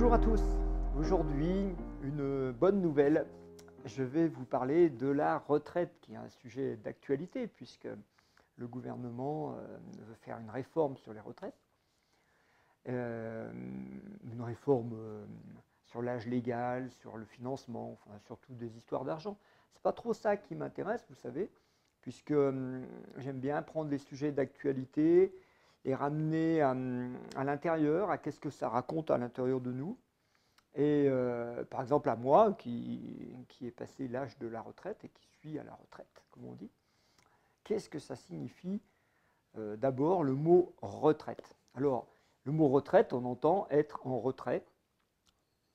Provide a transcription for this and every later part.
Bonjour à tous. Aujourd'hui, une bonne nouvelle. Je vais vous parler de la retraite, qui est un sujet d'actualité, puisque le gouvernement veut faire une réforme sur les retraites, une réforme sur l'âge légal, sur le financement, enfin surtout des histoires d'argent. C'est pas trop ça qui m'intéresse, vous savez, puisque j'aime bien prendre les sujets d'actualité et ramener à l'intérieur, à qu'est-ce que ça raconte à l'intérieur de nous. Et par exemple à moi, qui ai passé l'âge de la retraite et qui suis à la retraite, comme on dit, qu'est-ce que ça signifie d'abord le mot retraite? Alors, le mot retraite, on entend être en retrait,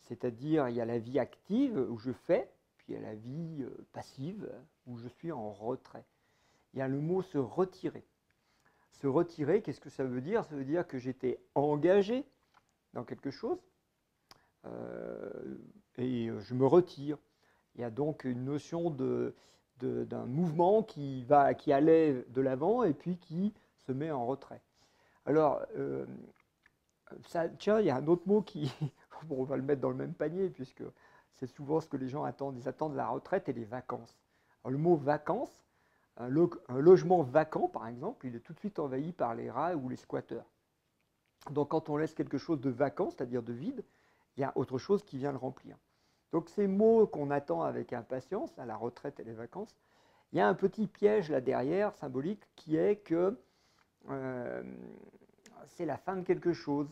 c'est-à-dire il y a la vie active où je fais, puis il y a la vie passive où je suis en retrait. Il y a le mot se retirer. Se retirer, qu'est-ce que ça veut dire? Ça veut dire que j'étais engagé dans quelque chose et je me retire. Il y a donc une notion d'un mouvement qui allait de l'avant et puis qui se met en retrait. Alors, tiens, il y a un autre mot qui, bon, on va le mettre dans le même panier puisque c'est souvent ce que les gens attendent. Ils attendent la retraite et les vacances. Alors, le mot vacances, un logement vacant, par exemple, il est tout de suite envahi par les rats ou les squatteurs. Donc, quand on laisse quelque chose de vacant, c'est-à-dire de vide, il y a autre chose qui vient le remplir. Donc, ces mots qu'on attend avec impatience, à la retraite et les vacances, il y a un petit piège là derrière, symbolique, qui est que c'est la fin de quelque chose.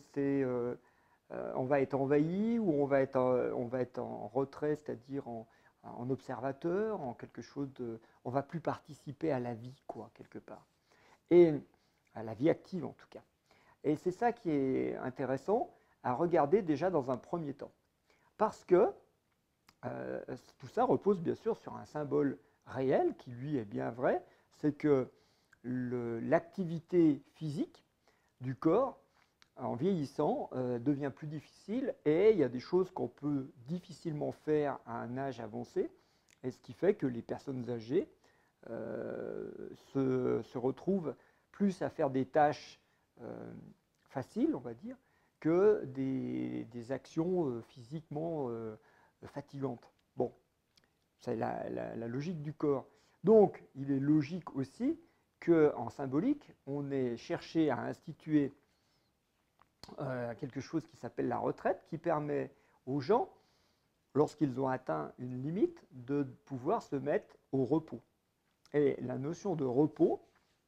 On va être envahi ou on va être en retrait, c'est-à-dire en observateur, en quelque chose de. On ne va plus participer à la vie, quoi, quelque part. Et à la vie active, en tout cas. Et c'est ça qui est intéressant à regarder déjà dans un premier temps. Parce que tout ça repose bien sûr sur un symbole réel qui lui est bien vrai, c'est que l'activité physique du corps en vieillissant devient plus difficile et il y a des choses qu'on peut difficilement faire à un âge avancé, et ce qui fait que les personnes âgées se retrouvent plus à faire des tâches faciles, on va dire, que des actions physiquement fatigantes. Bon, c'est la logique du corps. Donc, il est logique aussi qu'en symbolique, on ait cherché à instituer quelque chose qui s'appelle la retraite, qui permet aux gens, lorsqu'ils ont atteint une limite, de pouvoir se mettre au repos. Et la notion de repos,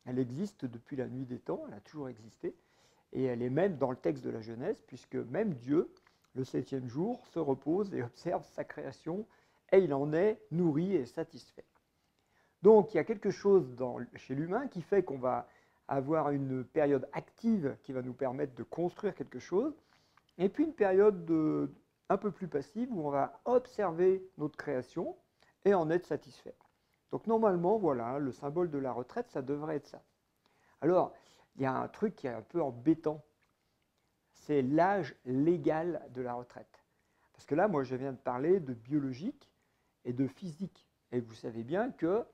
elle existe depuis la nuit des temps, elle a toujours existé, et elle est même dans le texte de la Genèse, puisque même Dieu, le 7e jour, se repose et observe sa création, et il en est nourri et satisfait. Donc il y a quelque chose chez l'humain qui fait qu'on va avoir une période active qui va nous permettre de construire quelque chose, et puis une période un peu plus passive où on va observer notre création et en être satisfait. Donc normalement, voilà, le symbole de la retraite, ça devrait être ça. Alors, il y a un truc qui est un peu embêtant, c'est l'âge légal de la retraite. Parce que là, moi, je viens de parler de biologique et de physique. Et vous savez bien que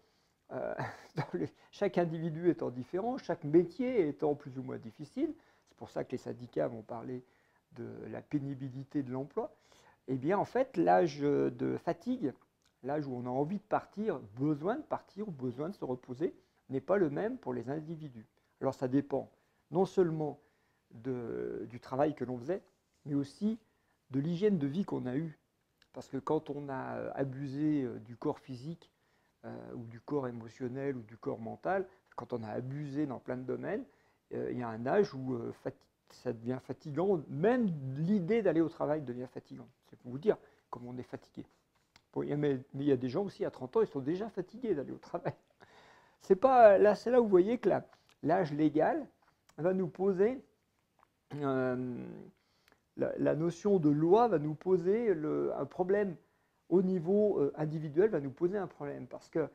chaque individu étant différent, chaque métier étant plus ou moins difficile, c'est pour ça que les syndicats vont parler de la pénibilité de l'emploi, eh bien en fait l'âge de fatigue, l'âge où on a envie de partir, besoin ou besoin de se reposer, n'est pas le même pour les individus. Alors ça dépend non seulement du travail que l'on faisait, mais aussi de l'hygiène de vie qu'on a eue. Parce que quand on a abusé du corps physique, ou du corps émotionnel ou du corps mental, quand on a abusé dans plein de domaines, il y a un âge où ça devient fatigant, même l'idée d'aller au travail devient fatigant. C'est pour vous dire comment on est fatigué. Bon, mais il y a des gens aussi à 30 ans, ils sont déjà fatigués d'aller au travail. C'est là où vous voyez que l'âge légal va nous poser, la notion de loi va nous poser un problème au niveau individuel, va nous poser un problème. Parce que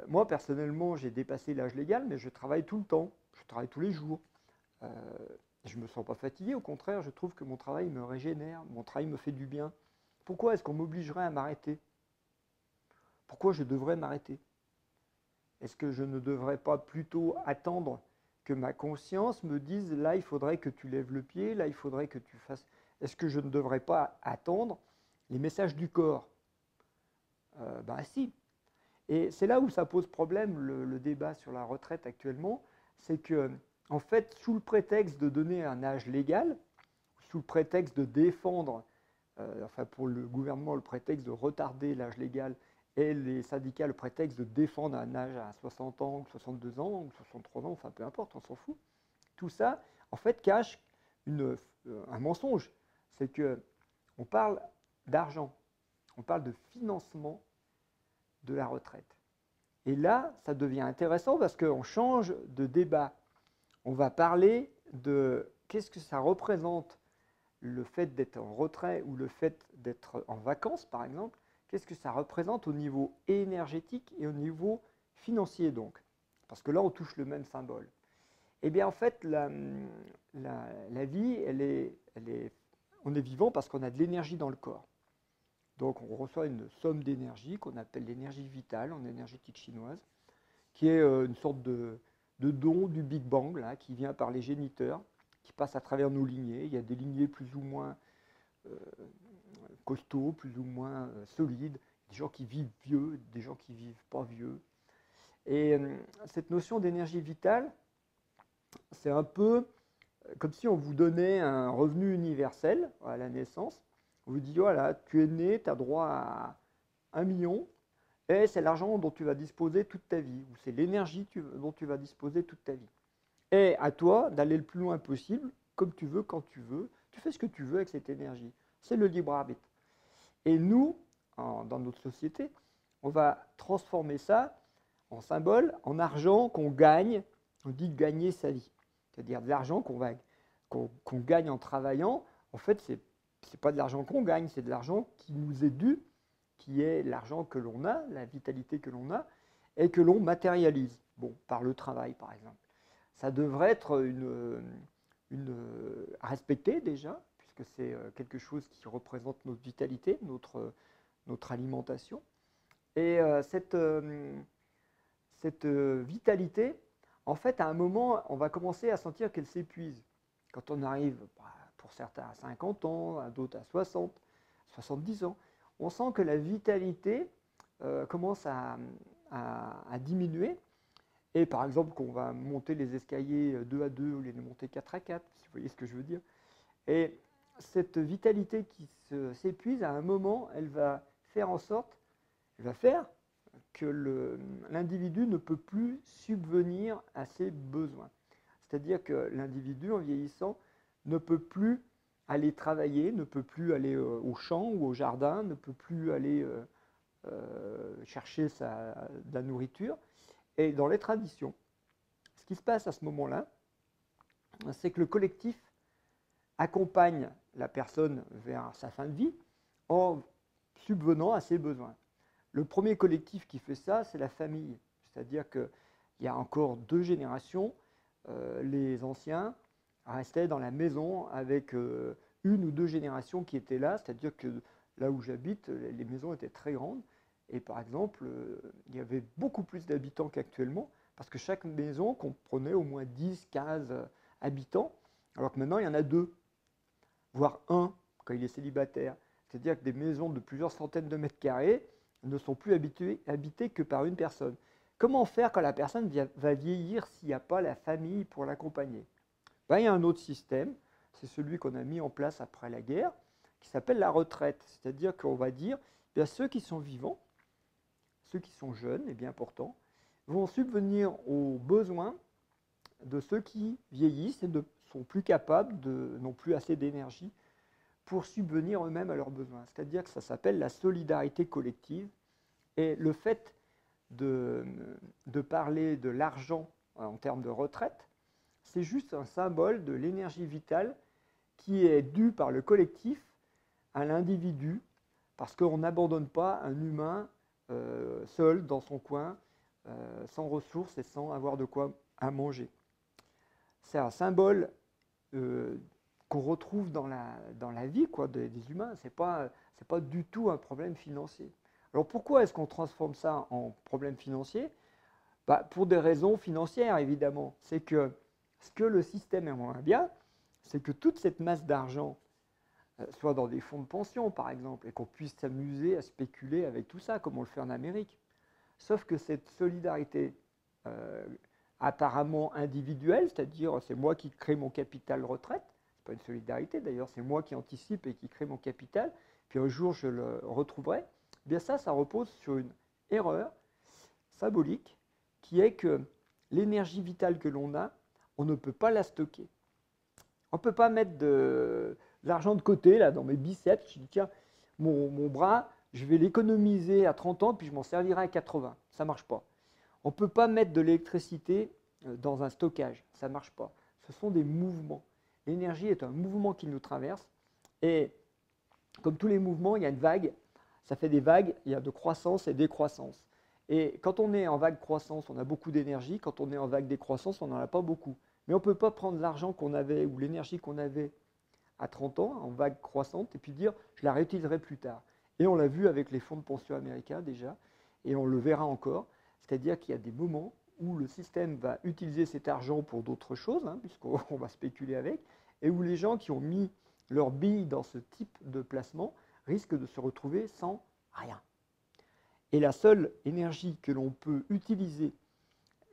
moi, personnellement, j'ai dépassé l'âge légal, mais je travaille tout le temps. Je travaille tous les jours. Je ne me sens pas fatigué, au contraire, je trouve que mon travail me régénère, mon travail me fait du bien. Pourquoi est-ce qu'on m'obligerait à m'arrêter? Pourquoi je devrais m'arrêter? Est-ce que je ne devrais pas plutôt attendre que ma conscience me dise là, il faudrait que tu lèves le pied, là, il faudrait que tu fasses. est-ce que je ne devrais pas attendre les messages du corps? Ben si. Et c'est là où ça pose problème, le débat sur la retraite actuellement, c'est que, en fait, sous le prétexte de donner un âge légal, sous le prétexte de défendre, enfin pour le gouvernement, le prétexte de retarder l'âge légal, et les syndicats, le prétexte de défendre un âge à 60 ans, ou 62 ans, ou 63 ans, enfin peu importe, on s'en fout. Tout ça, en fait, cache un mensonge. C'est qu'on parle d'argent, on parle de financement de la retraite. Et là, ça devient intéressant parce qu'on change de débat. On va parler de qu'est-ce que ça représente le fait d'être en retrait ou le fait d'être en vacances, par exemple. Qu'est-ce que ça représente au niveau énergétique et au niveau financier, donc. Parce que là, on touche le même symbole. Eh bien, en fait, la vie, on est vivant parce qu'on a de l'énergie dans le corps. Donc, on reçoit une somme d'énergie qu'on appelle l'énergie vitale en énergétique chinoise, qui est une sorte de don du Big Bang, là, qui vient par les géniteurs, qui passe à travers nos lignées. Il y a des lignées plus ou moins costauds, plus ou moins solides, des gens qui vivent vieux, des gens qui vivent pas vieux. Et cette notion d'énergie vitale, c'est un peu comme si on vous donnait un revenu universel à la naissance. On vous dit, voilà, tu es né, tu as droit à 1 million, et c'est l'argent dont tu vas disposer toute ta vie, ou c'est l'énergie dont tu vas disposer toute ta vie. Et à toi d'aller le plus loin possible, comme tu veux, quand tu veux. Tu fais ce que tu veux avec cette énergie. C'est le libre arbitre. Et nous, dans notre société, on va transformer ça en symbole, en argent qu'on gagne. On dit gagner sa vie. C'est-à-dire de l'argent qu'on gagne en travaillant. En fait, ce n'est pas de l'argent qu'on gagne, c'est de l'argent qui nous est dû, qui est l'argent que l'on a, la vitalité que l'on a, et que l'on matérialise, bon, par le travail par exemple. Ça devrait être à respecter déjà, puisque c'est quelque chose qui représente notre vitalité, notre alimentation. Et cette vitalité, en fait, à un moment, on va commencer à sentir qu'elle s'épuise. Quand on arrive, pour certains, à 50 ans, à d'autres à 60, 70 ans, on sent que la vitalité commence à diminuer. Et par exemple, qu'on va monter les escaliers 2 à 2 ou les monter 4 à 4, si vous voyez ce que je veux dire. Et cette vitalité qui s'épuise, à un moment, elle va faire en sorte, elle va faire que l'individu ne peut plus subvenir à ses besoins. C'est-à-dire que l'individu, en vieillissant, ne peut plus aller travailler, ne peut plus aller au champ ou au jardin, ne peut plus aller chercher de la nourriture. Et dans les traditions, ce qui se passe à ce moment-là, c'est que le collectif accompagne la personne vers sa fin de vie en subvenant à ses besoins. Le premier collectif qui fait ça, c'est la famille. C'est-à-dire qu'il y a encore 2 générations, les anciens restaient dans la maison avec 1 ou 2 générations qui étaient là. C'est-à-dire que là où j'habite, les maisons étaient très grandes. Et par exemple, il y avait beaucoup plus d'habitants qu'actuellement, parce que chaque maison comprenait au moins 10, 15 habitants, alors que maintenant il y en a 2, voire 1 quand il est célibataire. C'est-à-dire que des maisons de plusieurs centaines de mètres carrés ne sont plus habitées que par une personne. Comment faire quand la personne va vieillir s'il n'y a pas la famille pour l'accompagner? Ben, il y a un autre système, c'est celui qu'on a mis en place après la guerre, qui s'appelle la retraite. C'est-à-dire qu'on va dire, bien, ceux qui sont vivants, ceux qui sont jeunes et bien portants, vont subvenir aux besoins de ceux qui vieillissent et ne sont plus capables, n'ont plus assez d'énergie pour subvenir eux-mêmes à leurs besoins. C'est-à-dire que ça s'appelle la solidarité collective. Et le fait de parler de l'argent en termes de retraite, c'est juste un symbole de l'énergie vitale qui est due par le collectif à l'individu, parce qu'on n'abandonne pas un humain seul dans son coin, sans ressources et sans avoir de quoi à manger. C'est un symbole qu'on retrouve dans la vie des humains. C'est pas du tout un problème financier. Alors pourquoi est-ce qu'on transforme ça en problème financier? Pour des raisons financières, évidemment. C'est que ce que le système aimerait bien, c'est que toute cette masse d'argent soit dans des fonds de pension, par exemple, et qu'on puisse s'amuser à spéculer avec tout ça, comme on le fait en Amérique. Sauf que cette solidarité apparemment individuelle, c'est-à-dire c'est moi qui crée mon capital retraite, c'est pas une solidarité d'ailleurs, c'est moi qui anticipe et qui crée mon capital, puis un jour je le retrouverai, eh bien ça repose sur une erreur symbolique qui est que l'énergie vitale que l'on a, on ne peut pas la stocker. On ne peut pas mettre de l'argent de côté là, dans mes biceps, je dis tiens, mon bras, je vais l'économiser à 30 ans, puis je m'en servirai à 80. Ça ne marche pas. On ne peut pas mettre de l'électricité dans un stockage. Ça ne marche pas. Ce sont des mouvements. L'énergie est un mouvement qui nous traverse. Et comme tous les mouvements, il y a une vague. Ça fait des vagues. Il y a de croissance et décroissance. Et quand on est en vague croissance, on a beaucoup d'énergie. Quand on est en vague décroissance, on n'en a pas beaucoup. Mais on ne peut pas prendre l'argent qu'on avait ou l'énergie qu'on avait à 30 ans, en vague croissante, et puis dire je la réutiliserai plus tard. Et on l'a vu avec les fonds de pension américains déjà, et on le verra encore. C'est-à-dire qu'il y a des moments où le système va utiliser cet argent pour d'autres choses, hein, puisqu'on va spéculer avec, et où les gens qui ont mis leur bille dans ce type de placement risquent de se retrouver sans rien. Et la seule énergie que l'on peut utiliser,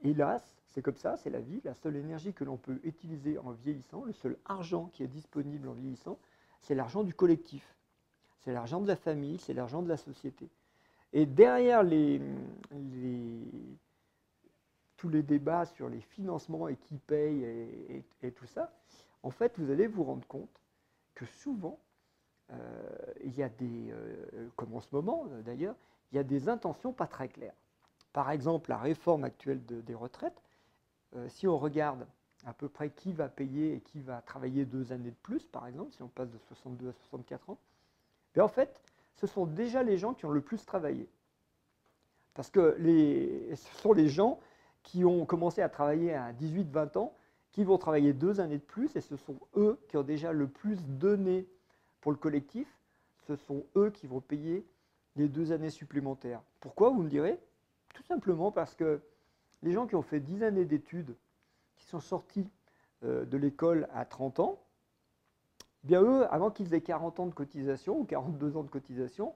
hélas, c'est comme ça, c'est la vie, la seule énergie que l'on peut utiliser en vieillissant, le seul argent qui est disponible en vieillissant, c'est l'argent du collectif. C'est l'argent de la famille, c'est l'argent de la société. Et derrière tous les débats sur les financements et qui paye et tout ça, en fait, vous allez vous rendre compte que souvent, il y a des, comme en ce moment d'ailleurs, il y a des intentions pas très claires. Par exemple, la réforme actuelle des retraites, si on regarde à peu près qui va payer et qui va travailler 2 années de plus, par exemple, si on passe de 62 à 64 ans, bien en fait, ce sont déjà les gens qui ont le plus travaillé. Parce que ce sont les gens qui ont commencé à travailler à 18-20 ans, qui vont travailler 2 années de plus, et ce sont eux qui ont déjà le plus donné pour le collectif. Ce sont eux qui vont payer les 2 années supplémentaires. Pourquoi, vous me direz? Tout simplement parce que les gens qui ont fait 10 années d'études, qui sont sortis de l'école à 30 ans, eh bien eux, avant qu'ils aient 40 ans de cotisation ou 42 ans de cotisation,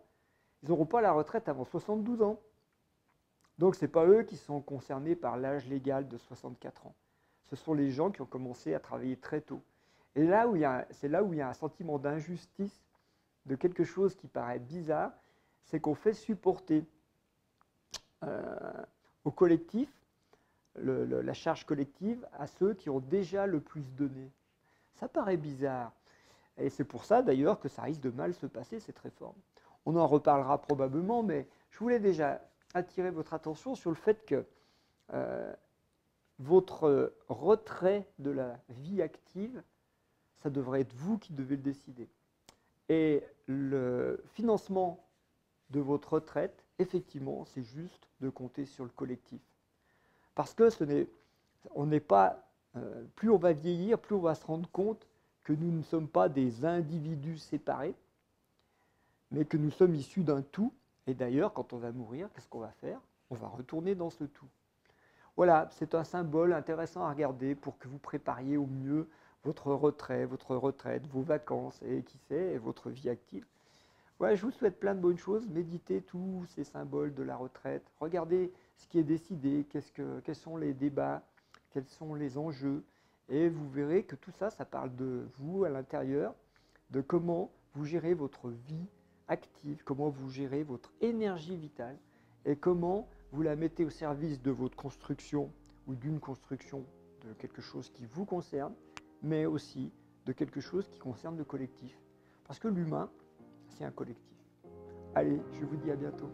ils n'auront pas la retraite avant 72 ans. Donc ce n'est pas eux qui sont concernés par l'âge légal de 64 ans. Ce sont les gens qui ont commencé à travailler très tôt. Et c'est là où il y a un sentiment d'injustice, de quelque chose qui paraît bizarre, c'est qu'on fait supporter au collectif la charge collective à ceux qui ont déjà le plus donné. Ça paraît bizarre. Et c'est pour ça d'ailleurs que ça risque de mal se passer, cette réforme. On en reparlera probablement, mais je voulais déjà attirer votre attention sur le fait que votre retrait de la vie active, ça devrait être vous qui devez le décider. Et le financement de votre retraite, effectivement, c'est juste de compter sur le collectif. Parce que on n'est pas, plus on va vieillir, plus on va se rendre compte que nous ne sommes pas des individus séparés, mais que nous sommes issus d'un tout. Et d'ailleurs, quand on va mourir, qu'est-ce qu'on va faire? On va retourner dans ce tout. Voilà, c'est un symbole intéressant à regarder pour que vous prépariez au mieux votre retrait, vos vacances et qui sait, votre vie active. Ouais, je vous souhaite plein de bonnes choses. Méditez tous ces symboles de la retraite. Regardez ce qui est décidé, quels sont les débats, quels sont les enjeux. Et vous verrez que tout ça, ça parle de vous à l'intérieur, de comment vous gérez votre vie active, comment vous gérez votre énergie vitale et comment vous la mettez au service de votre construction ou d'une construction de quelque chose qui vous concerne, mais aussi de quelque chose qui concerne le collectif. Parce que l'humain, c'est un collectif. Allez, je vous dis à bientôt.